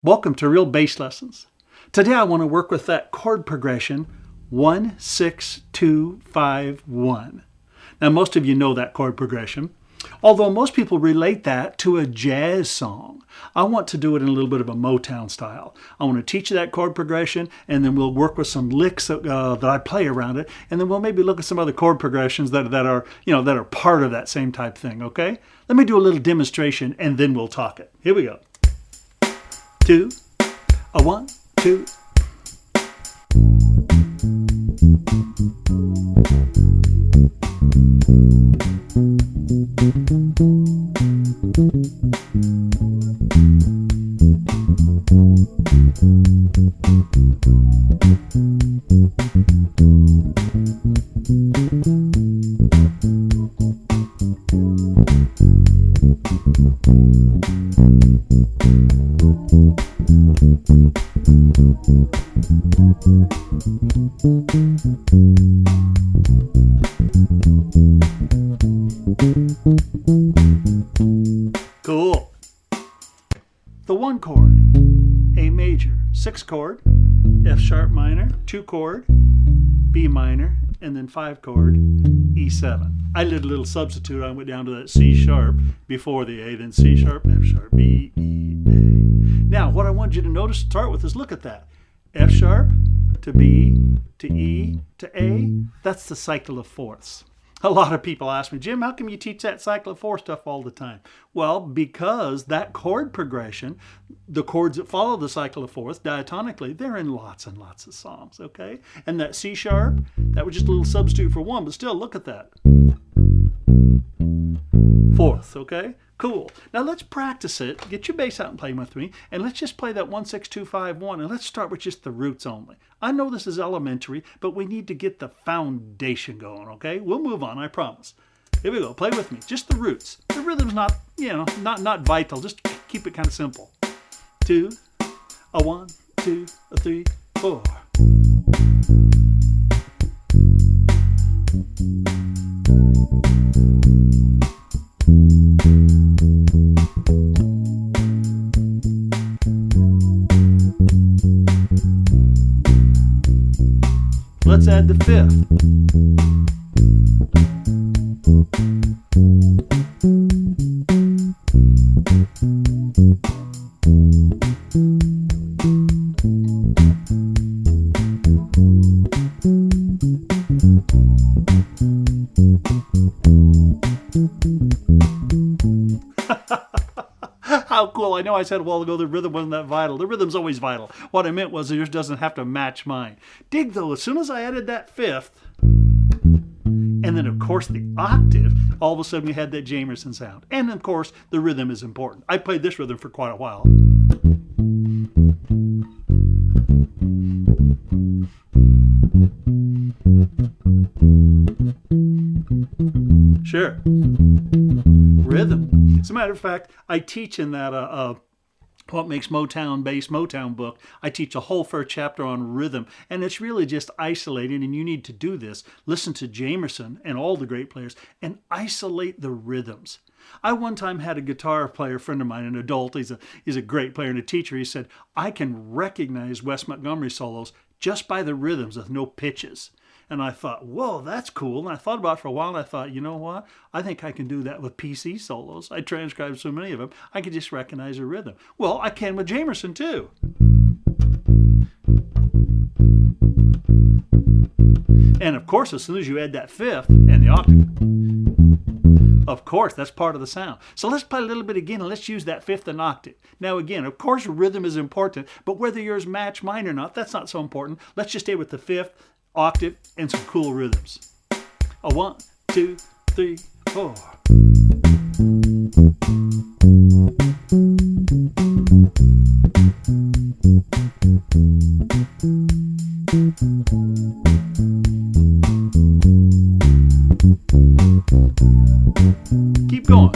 Welcome to Real Bass Lessons. Today I want to work with that chord progression 1, 6, 2, 5, 1. Now most of you know that chord progression, although most people relate that to a jazz song. I want to do it in a little bit of a Motown style. I want to teach you that chord progression, and then we'll work with some licks that I play around it, and then we'll maybe look at some other chord progressions that are part of that same type thing. Okay? Let me do a little demonstration, and then we'll talk it. Here we go. 2, 1, 2. Cool. The 1 chord, A major, 6 chord, F sharp minor, 2 chord, B minor, and then 5 chord, E7. I did a little substitute. I went down to that C sharp before the A, then C sharp, F sharp, B, E, A. Now, what I want you to notice to start with is look at that. F sharp to B to E to A, that's the cycle of fourths. A lot of people ask me, Jim, how come you teach that cycle of 4 stuff all the time? Well, because that chord progression, the chords that follow the cycle of fourths diatonically, they're in lots and lots of songs, okay? And that C sharp, that was just a little substitute for 1, but still, look at that. Fourth, okay? Cool. Now let's practice it. Get your bass out and play with me. And let's just play that 1, 6, 2, 5, 1. And let's start with just the roots only. I know this is elementary, but we need to get the foundation going, okay? We'll move on, I promise. Here we go. Play with me. Just the roots. The rhythm's not, not vital. Just keep it kind of simple. 2, 1, 2, 3, 4. Let's add the 5th. How cool. I know I said a while ago the rhythm wasn't that vital. The rhythm's always vital. What I meant was yours doesn't have to match mine. Dig though, as soon as I added that 5th, and then of course the octave, all of a sudden we had that Jamerson sound. And of course the rhythm is important. I played this rhythm for quite a while. Sure. Rhythm. As a matter of fact, I teach in that What Makes Motown Bass Motown book. I teach a whole first chapter on rhythm, and it's really just isolating, and you need to do this. Listen to Jamerson and all the great players and isolate the rhythms. I one time had a guitar player, friend of mine, an adult, he's a great player and a teacher. He said, I can recognize Wes Montgomery solos just by the rhythms with no pitches. And I thought, whoa, that's cool. And I thought about it for a while, and I thought, you know what? I think I can do that with PC solos. I transcribed so many of them, I can just recognize a rhythm. Well, I can with Jamerson, too. And of course, as soon as you add that 5th and the octave, of course, that's part of the sound. So let's play a little bit again, and let's use that 5th and octave. Now again, of course, rhythm is important, but whether yours match mine or not, that's not so important. Let's just stay with the 5th, octave, and some cool rhythms. 1, 2, 3, 4. Keep going.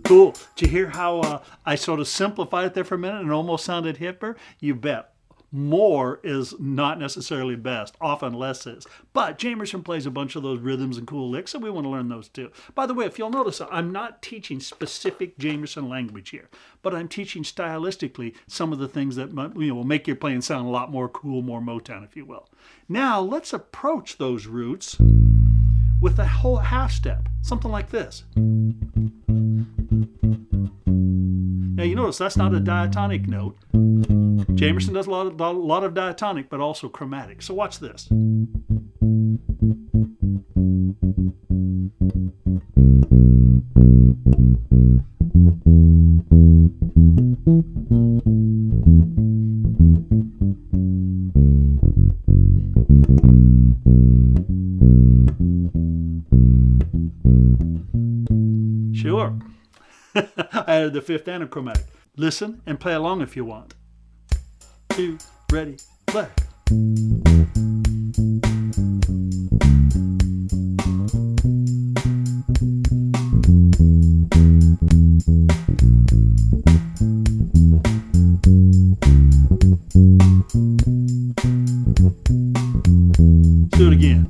Cool. Did you hear how I sort of simplified it there for a minute and almost sounded hipper? You bet. More is not necessarily best. Often less is. But Jamerson plays a bunch of those rhythms and cool licks, and we want to learn those too. By the way, if you'll notice, I'm not teaching specific Jamerson language here, but I'm teaching stylistically some of the things that will make your playing sound a lot more cool, more Motown, if you will. Now, let's approach those roots with a whole half step, something like this. Now, you notice that's not a diatonic note. Jamerson does a lot of diatonic, but also chromatic. So watch this. Sure. I added the fifth and a chromatic. Listen and play along if you want. 2, ready, play. Let's do it again.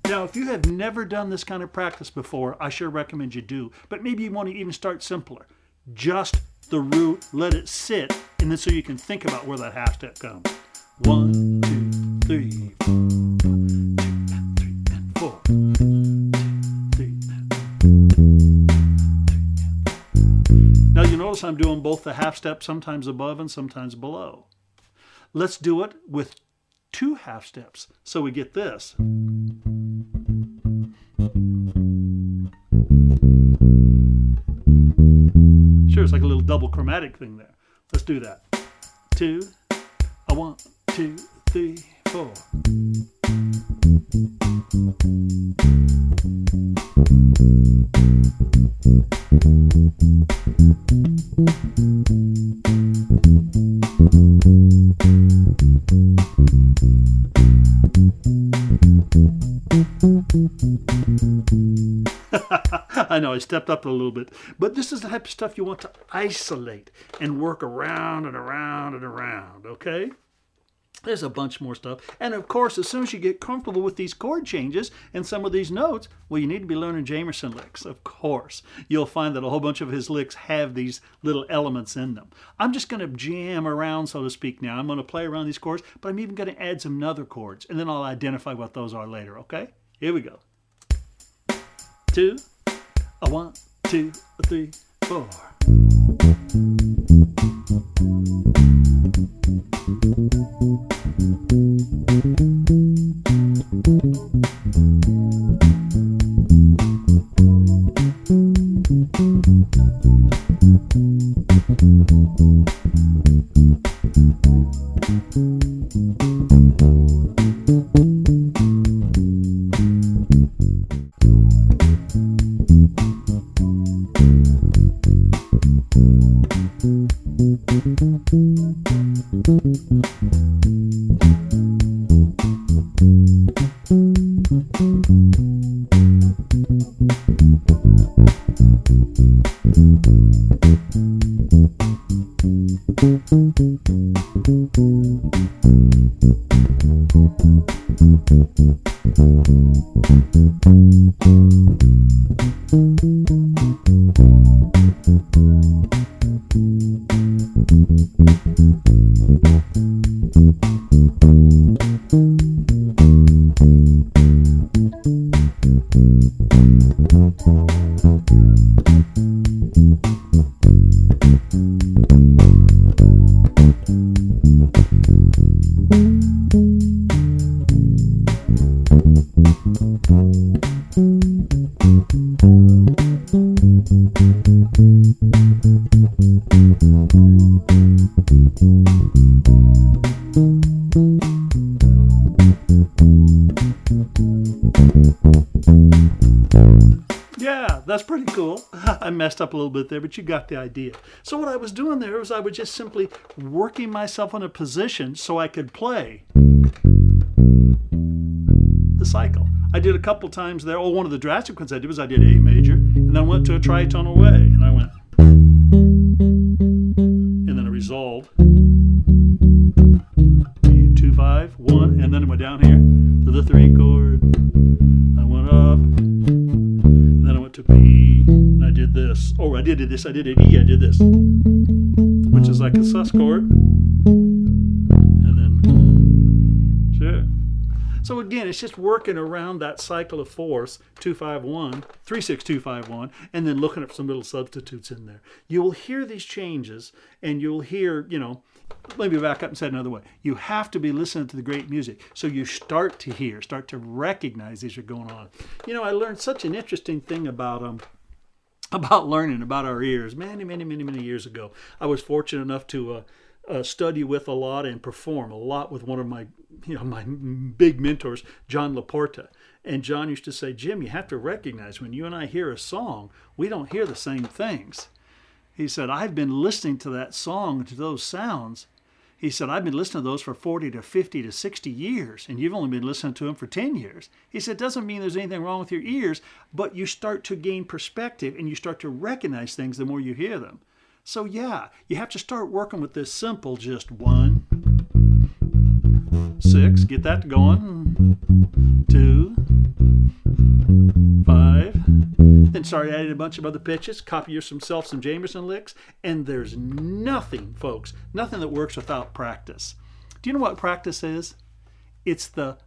Now, if you have never done this kind of practice before, I sure recommend you do. But maybe you want to even start simpler. Just the root, let it sit, and then so you can think about where that half step comes. 1, 2, 3, 4. 1, 2, 3, and 4. 2, 3, and now you notice I'm doing both the half steps, sometimes above and sometimes below. Let's do it with 2 half steps. So we get this. Sure, it's like a little double chromatic thing there. Let's do that. 2, 1, 2, 3, 4. I know I stepped up a little bit, but this is the type of stuff you want to isolate and work around and around and around, okay? There's a bunch more stuff. And of course, as soon as you get comfortable with these chord changes and some of these notes, well, you need to be learning Jamerson licks, of course. You'll find that a whole bunch of his licks have these little elements in them. I'm just going to jam around, so to speak, now. I'm going to play around these chords, but I'm even going to add some other chords, and then I'll identify what those are later, okay? Here we go. 2, 1, 2, 3, 4. that's pretty cool. I messed up a little bit there, but you got the idea. So what I was doing there was I was just simply working myself in a position so I could play the cycle. I did a couple times there. Oh, one of the drastic ones I did was I did A major, and then I went to a tritonal way, and I went, and then I resolved. 2, 5, 1, and then I went down here to the 3 chord. I went up, and then I went to B, and I did this. Oh, I did this. I did an E. I did this, which is like a sus chord, and then sure. So again, it's just working around that cycle of fourths, 2, 5, 1, 3, 6, 2, 5, 1, and then looking up some little substitutes in there. You will hear these changes, and you'll hear, let me back up and say it another way. You have to be listening to the great music, so you start to recognize these are going on. I learned such an interesting thing about learning, about our ears, many years ago. I was fortunate enough to study with a lot and perform a lot with one of my big mentors, John Laporta. And John used to say, Jim, you have to recognize when you and I hear a song, we don't hear the same things. He said, I've been listening to that song, to those sounds. He said, I've been listening to those for 40 to 50 to 60 years, and you've only been listening to them for 10 years. He said, it doesn't mean there's anything wrong with your ears, but you start to gain perspective and you start to recognize things the more you hear them. So yeah, you have to start working with this simple, just 1, 6, get that going, 2, 5, then start adding a bunch of other pitches, copy yourself some Jamerson licks, and there's nothing, folks, nothing that works without practice. Do you know what practice is? It's the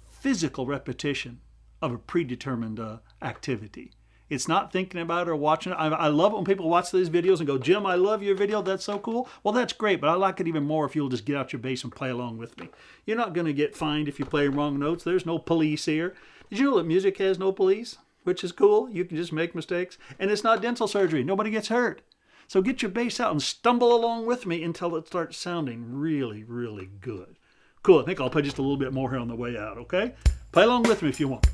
physical repetition of a predetermined activity. It's not thinking about it or watching it. I love it when people watch these videos and go, Jim, I love your video. That's so cool. Well, that's great, but I like it even more if you'll just get out your bass and play along with me. You're not going to get fined if you play wrong notes. There's no police here. Did you know that music has no police? Which is cool. You can just make mistakes. And it's not dental surgery. Nobody gets hurt. So get your bass out and stumble along with me until it starts sounding really, really good. Cool. I think I'll play just a little bit more here on the way out, okay? Play along with me if you want.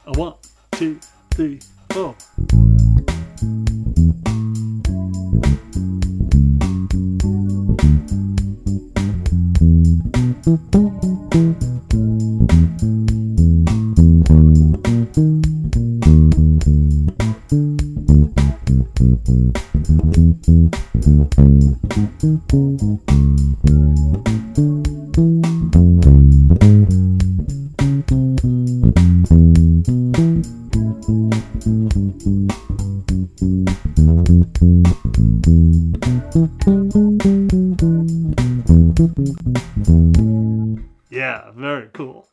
1, 2, 3, 4. Yeah, very cool.